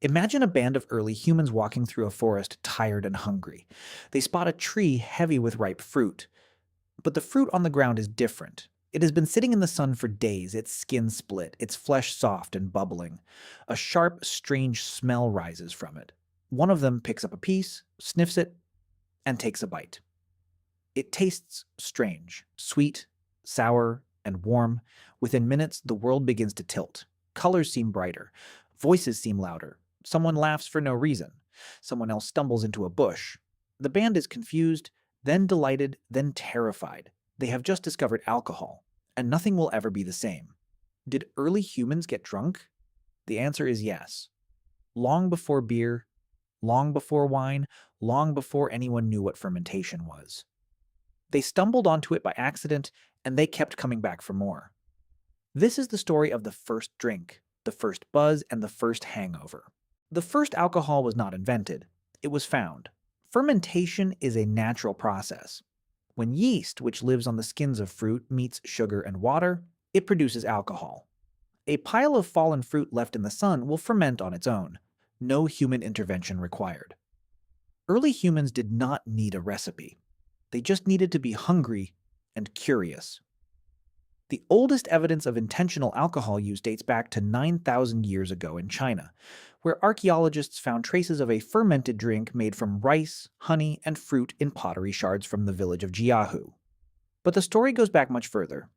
Imagine a band of early humans walking through a forest tired and hungry. They spot a tree heavy with ripe fruit. But the fruit on the ground is different. It has been sitting in the sun for days, its skin split, its flesh soft and bubbling. A sharp, strange smell rises from it. One of them picks up a piece, sniffs it, and takes a bite. It tastes strange, sweet, sour, and warm. Within minutes, the world begins to tilt. Colors seem brighter. Voices seem louder. Someone laughs for no reason. Someone else stumbles into a bush. The band is confused, then delighted, then terrified. They have just discovered alcohol, and nothing will ever be the same. Did early humans get drunk? The answer is yes. Long before beer, long before wine, long before anyone knew what fermentation was. They stumbled onto it by accident, and they kept coming back for more. This is the story of the first drink, the first buzz, and the first hangover. The first alcohol was not invented. It was found. Fermentation is a natural process. When yeast, which lives on the skins of fruit, meets sugar and water, it produces alcohol. A pile of fallen fruit left in the sun will ferment on its own. No human intervention required. Early humans did not need a recipe. They just needed to be hungry and curious. The oldest evidence of intentional alcohol use dates back to 9,000 years ago in China, where archaeologists found traces of a fermented drink made from rice, honey, and fruit in pottery shards from the village of Jiahu. But the story goes back much further.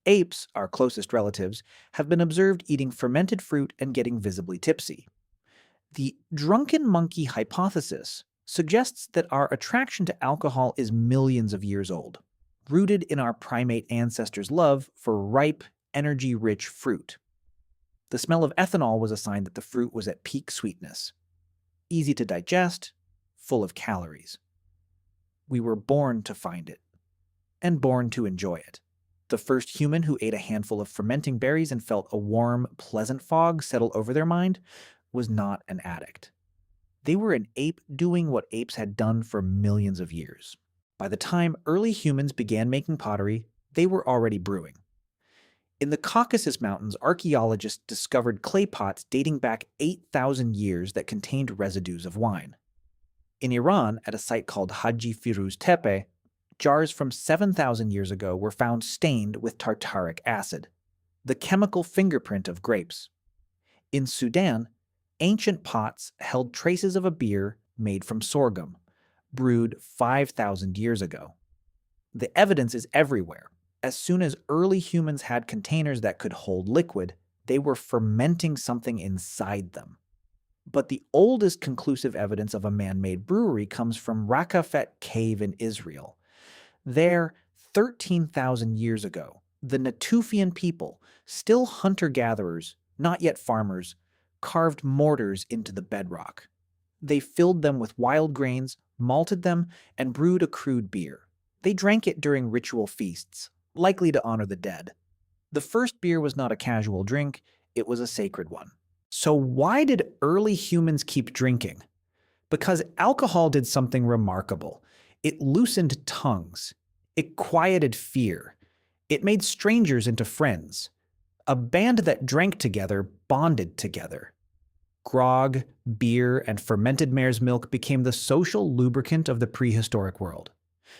Apes, our closest relatives, have been observed eating fermented fruit and getting visibly tipsy. The drunken monkey hypothesis suggests that our attraction to alcohol is millions of years old, rooted in our primate ancestors' love for ripe, energy-rich fruit. The smell of ethanol was a sign that the fruit was at peak sweetness. Easy to digest, full of calories. We were born to find it, and born to enjoy it. The first human who ate a handful of fermenting berries and felt a warm, pleasant fog settle over their mind was not an addict. They were an ape doing what apes had done for millions of years. By the time early humans began making pottery, they were already brewing. In the Caucasus Mountains, archaeologists discovered clay pots dating back 8,000 years that contained residues of wine. In Iran, at a site called Haji Firuz Tepe, jars from 7,000 years ago were found stained with tartaric acid, the chemical fingerprint of grapes. In Sudan, ancient pots held traces of a beer made from sorghum, brewed 5,000 years ago. The evidence is everywhere. As soon as early humans had containers that could hold liquid, they were fermenting something inside them. But the oldest conclusive evidence of a man-made brewery comes from Rakafet Cave in Israel. There, 13,000 years ago, the Natufian people, still hunter-gatherers, not yet farmers, carved mortars into the bedrock. They filled them with wild grains, malted them, and brewed a crude beer. They drank it during ritual feasts, likely to honor the dead. The first beer was not a casual drink, it was a sacred one. So why did early humans keep drinking? Because alcohol did something remarkable. It loosened tongues. It quieted fear. It made strangers into friends. A band that drank together bonded together. Grog, beer, and fermented mare's milk became the social lubricant of the prehistoric world.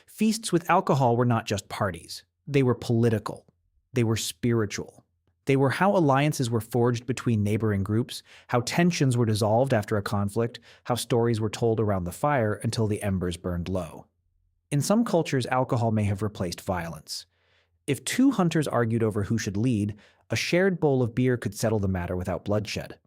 Feasts with alcohol were not just parties. They were political. They were spiritual. They were how alliances were forged between neighboring groups, how tensions were dissolved after a conflict, how stories were told around the fire until the embers burned low. In some cultures, alcohol may have replaced violence. If two hunters argued over who should lead, a shared bowl of beer could settle the matter without bloodshed.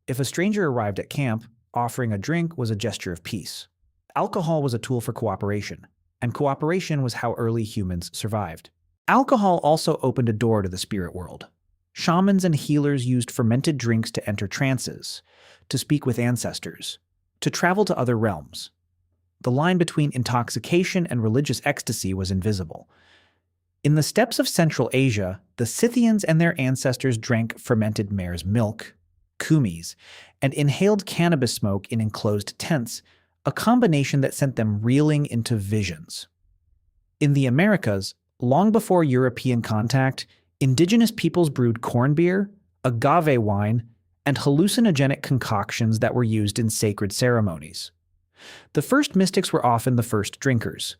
If a stranger arrived at camp, offering a drink was a gesture of peace. Alcohol was a tool for cooperation, and cooperation was how early humans survived. Alcohol also opened a door to the spirit world. Shamans and healers used fermented drinks to enter trances, to speak with ancestors, to travel to other realms. The line between intoxication and religious ecstasy was invisible. In the steppes of Central Asia, the Scythians and their ancestors drank fermented mare's milk, kumis, and inhaled cannabis smoke in enclosed tents, a combination that sent them reeling into visions. In the Americas, long before European contact, indigenous peoples brewed corn beer, agave wine, and hallucinogenic concoctions that were used in sacred ceremonies. The first mystics were often the first drinkers.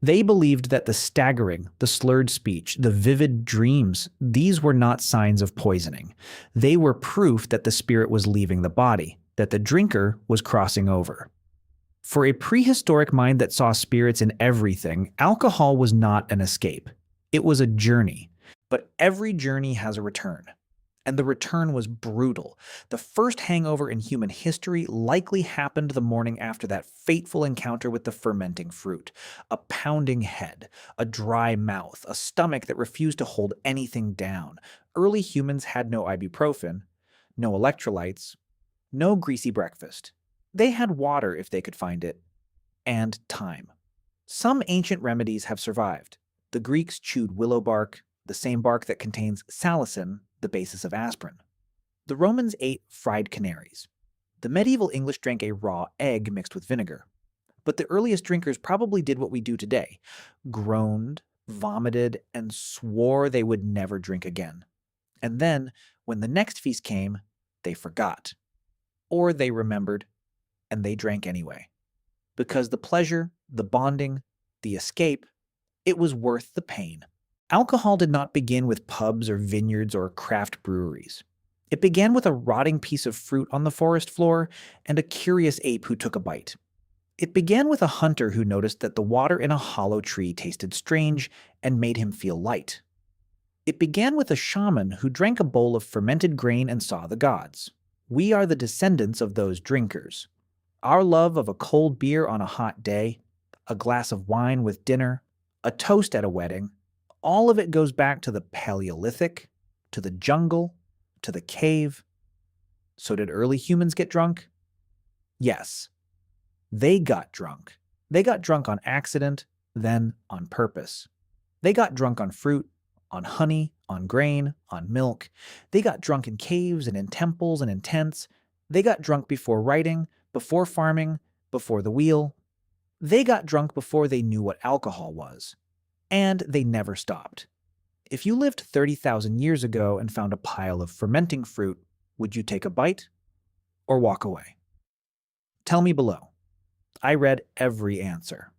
They believed that the staggering, the slurred speech, the vivid dreams, these were not signs of poisoning. They were proof that the spirit was leaving the body, that the drinker was crossing over. For a prehistoric mind that saw spirits in everything, alcohol was not an escape. It was a journey. But every journey has a return. And the return was brutal. The first hangover in human history likely happened the morning after that fateful encounter with the fermenting fruit. A pounding head, a dry mouth, a stomach that refused to hold anything down. Early humans had no ibuprofen, no electrolytes, no greasy breakfast. They had water if they could find it, and time. Some ancient remedies have survived. The Greeks chewed willow bark, the same bark that contains salicin, the basis of aspirin. The Romans ate fried canaries. The medieval English drank a raw egg mixed with vinegar. But the earliest drinkers probably did what we do today, groaned, vomited, and swore they would never drink again. And then, when the next feast came, they forgot. Or they remembered, and they drank anyway. Because the pleasure, the bonding, the escape, it was worth the pain. Alcohol did not begin with pubs or vineyards or craft breweries. It began with a rotting piece of fruit on the forest floor and a curious ape who took a bite. It began with a hunter who noticed that the water in a hollow tree tasted strange and made him feel light. It began with a shaman who drank a bowl of fermented grain and saw the gods. We are the descendants of those drinkers. Our love of a cold beer on a hot day, a glass of wine with dinner, a toast at a wedding, all of it goes back to the Paleolithic, to the jungle, to the cave. So did early humans get drunk? Yes. They got drunk. They got drunk on accident, then on purpose. They got drunk on fruit, on honey, on grain, on milk. They got drunk in caves and in temples and in tents. They got drunk before writing, before farming, before the wheel. They got drunk before they knew what alcohol was. And they never stopped. If you lived 30,000 years ago and found a pile of fermenting fruit, would you take a bite or walk away? Tell me below. I read every answer.